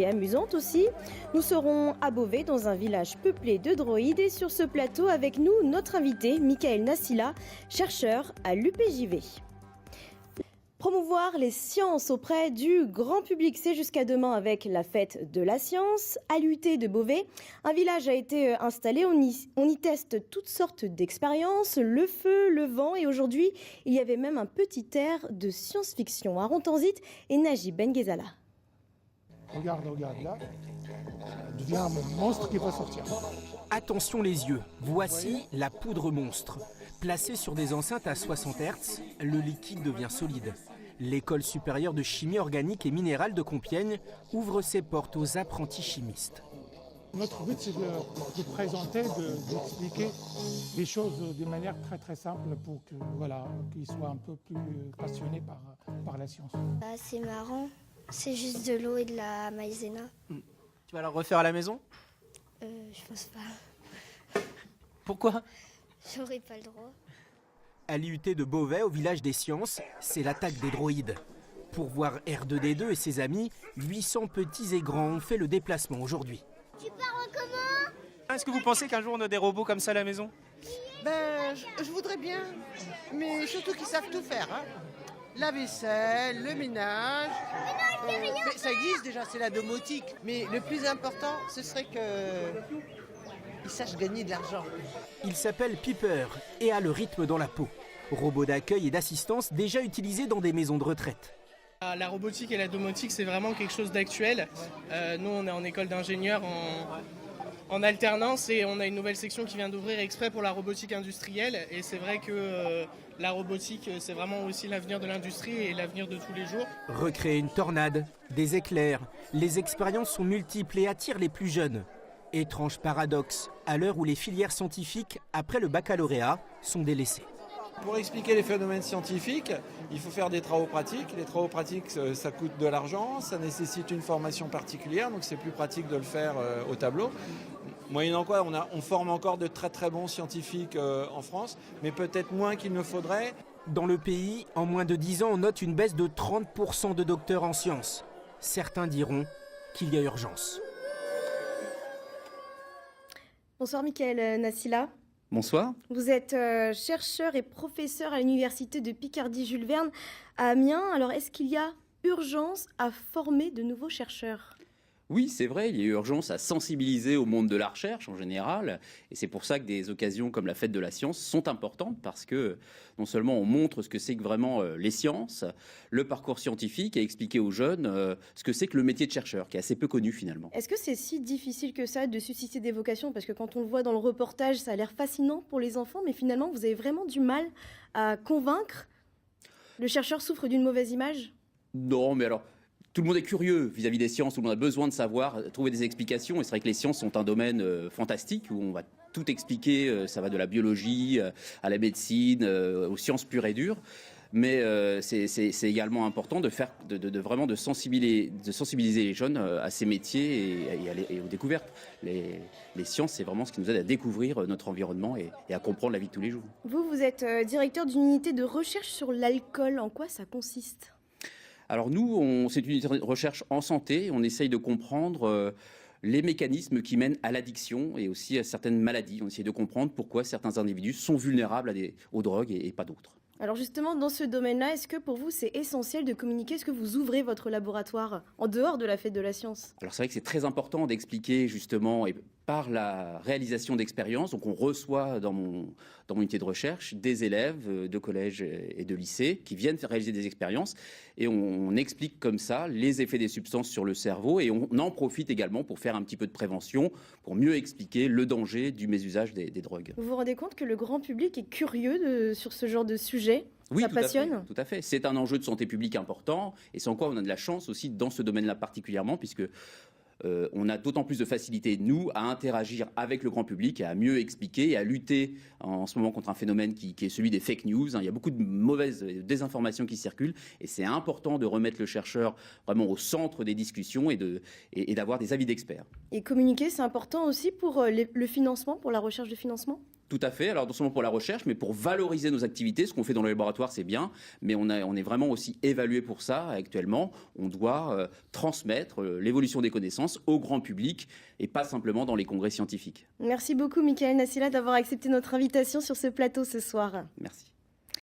Et amusante aussi, nous serons à Beauvais dans un village peuplé de droïdes et sur ce plateau avec nous notre invité Michael Nassila, chercheur à l'UPJV. Promouvoir les sciences auprès du grand public, c'est jusqu'à demain avec la fête de la science. À l'UT de Beauvais, un village a été installé, on y teste toutes sortes d'expériences, le feu, le vent et aujourd'hui, il y avait même un petit air de science-fiction. Aaron Tanzit et Najib Ben Ghezala. Regarde là, ça devient un monstre qui va sortir. Attention les yeux, voici la poudre monstre. Placée sur des enceintes à 60 Hz, le liquide devient solide. L'École supérieure de chimie organique et minérale de Compiègne ouvre ses portes aux apprentis chimistes. Notre but, c'est de présenter, d'expliquer les choses de manière très très simple pour que, voilà, qu'ils soient un peu plus passionnés par la science. C'est marrant, c'est juste de l'eau et de la maïzena. Tu vas la refaire à la maison? Je pense pas. Pourquoi? J'aurais pas le droit. À l'IUT de Beauvais, au village des sciences, c'est l'attaque des droïdes. Pour voir R2D2 et ses amis, 800 petits et grands ont fait le déplacement aujourd'hui. Tu parles comment? Est-ce que vous pensez qu'un jour on a des robots comme ça à la maison? Je voudrais bien, mais surtout qu'ils savent tout faire. Hein. La vaisselle, le ménage. Mais ça existe déjà, c'est la domotique. Mais le plus important, ce serait qu'ils sachent gagner de l'argent. Il s'appelle Piper et a le rythme dans la peau. Robot d'accueil et d'assistance déjà utilisé dans des maisons de retraite. La robotique et la domotique, c'est vraiment quelque chose d'actuel. Nous, on est en école d'ingénieurs en alternance et on a une nouvelle section qui vient d'ouvrir exprès pour la robotique industrielle. Et c'est vrai que la robotique, c'est vraiment aussi l'avenir de l'industrie et l'avenir de tous les jours. Recréer une tornade, des éclairs, les expériences sont multiples et attirent les plus jeunes. Étrange paradoxe, à l'heure où les filières scientifiques, après le baccalauréat, sont délaissées. Pour expliquer les phénomènes scientifiques, il faut faire des travaux pratiques. Les travaux pratiques, ça coûte de l'argent, ça nécessite une formation particulière, donc c'est plus pratique de le faire au tableau. Moyennant quoi, on forme encore de très très bons scientifiques en France, mais peut-être moins qu'il ne faudrait. Dans le pays, en moins de 10 ans, on note une baisse de 30% de docteurs en sciences. Certains diront qu'il y a urgence. Bonsoir Michael Nassila. Bonsoir. Vous êtes chercheur et professeur à l'université de Picardie Jules Verne à Amiens. Alors est-ce qu'il y a urgence à former de nouveaux chercheurs ? Oui, c'est vrai, il y a urgence à sensibiliser au monde de la recherche en général. Et c'est pour ça que des occasions comme la Fête de la Science sont importantes parce que non seulement on montre ce que c'est que vraiment les sciences, le parcours scientifique et expliquer aux jeunes ce que c'est que le métier de chercheur, qui est assez peu connu finalement. Est-ce que c'est si difficile que ça de susciter des vocations? Parce que quand on le voit dans le reportage, ça a l'air fascinant pour les enfants, mais finalement vous avez vraiment du mal à convaincre. Le chercheur souffre d'une mauvaise image? Non, mais alors... Tout le monde est curieux vis-à-vis des sciences, tout le monde a besoin de savoir, trouver des explications. Et c'est vrai que les sciences sont un domaine fantastique où on va tout expliquer. Ça va de la biologie à la médecine, aux sciences pures et dures. Mais c'est également important de vraiment sensibiliser les jeunes à ces métiers et aux découvertes. Les sciences, c'est vraiment ce qui nous aide à découvrir notre environnement et à comprendre la vie de tous les jours. Vous êtes directeur d'une unité de recherche sur l'alcool. En quoi ça consiste ? Alors nous, c'est une recherche en santé. On essaye de comprendre les mécanismes qui mènent à l'addiction et aussi à certaines maladies. On essaye de comprendre pourquoi certains individus sont vulnérables aux drogues et pas d'autres. Alors justement, dans ce domaine-là, est-ce que pour vous, c'est essentiel de communiquer? Est-ce que vous ouvrez votre laboratoire en dehors de la Fête de la Science? Alors c'est vrai que c'est très important d'expliquer justement, et par la réalisation d'expériences, donc on reçoit dans mon unité de recherche des élèves de collège et de lycée qui viennent réaliser des expériences et on explique comme ça les effets des substances sur le cerveau et on en profite également pour faire un petit peu de prévention, pour mieux expliquer le danger du mésusage des drogues. Vous vous rendez compte que le grand public est curieux sur ce genre de sujet? Oui, ça passionne? Tout à fait. C'est un enjeu de santé publique important et c'est encore on a de la chance aussi dans ce domaine-là particulièrement puisque on a d'autant plus de facilité, nous, à interagir avec le grand public, à mieux expliquer et à lutter en ce moment contre un phénomène qui est celui des fake news. Il y a beaucoup de mauvaises désinformations qui circulent et c'est important de remettre le chercheur vraiment au centre des discussions et d'avoir des avis d'experts. Et communiquer, c'est important aussi pour le financement, pour la recherche de financement? Tout à fait. Alors non seulement pour la recherche, mais pour valoriser nos activités. Ce qu'on fait dans le laboratoire, c'est bien, mais on est vraiment aussi évalué pour ça. Actuellement, on doit transmettre l'évolution des connaissances au grand public et pas simplement dans les congrès scientifiques. Merci beaucoup, Michael Nassila, d'avoir accepté notre invitation sur ce plateau ce soir. Merci.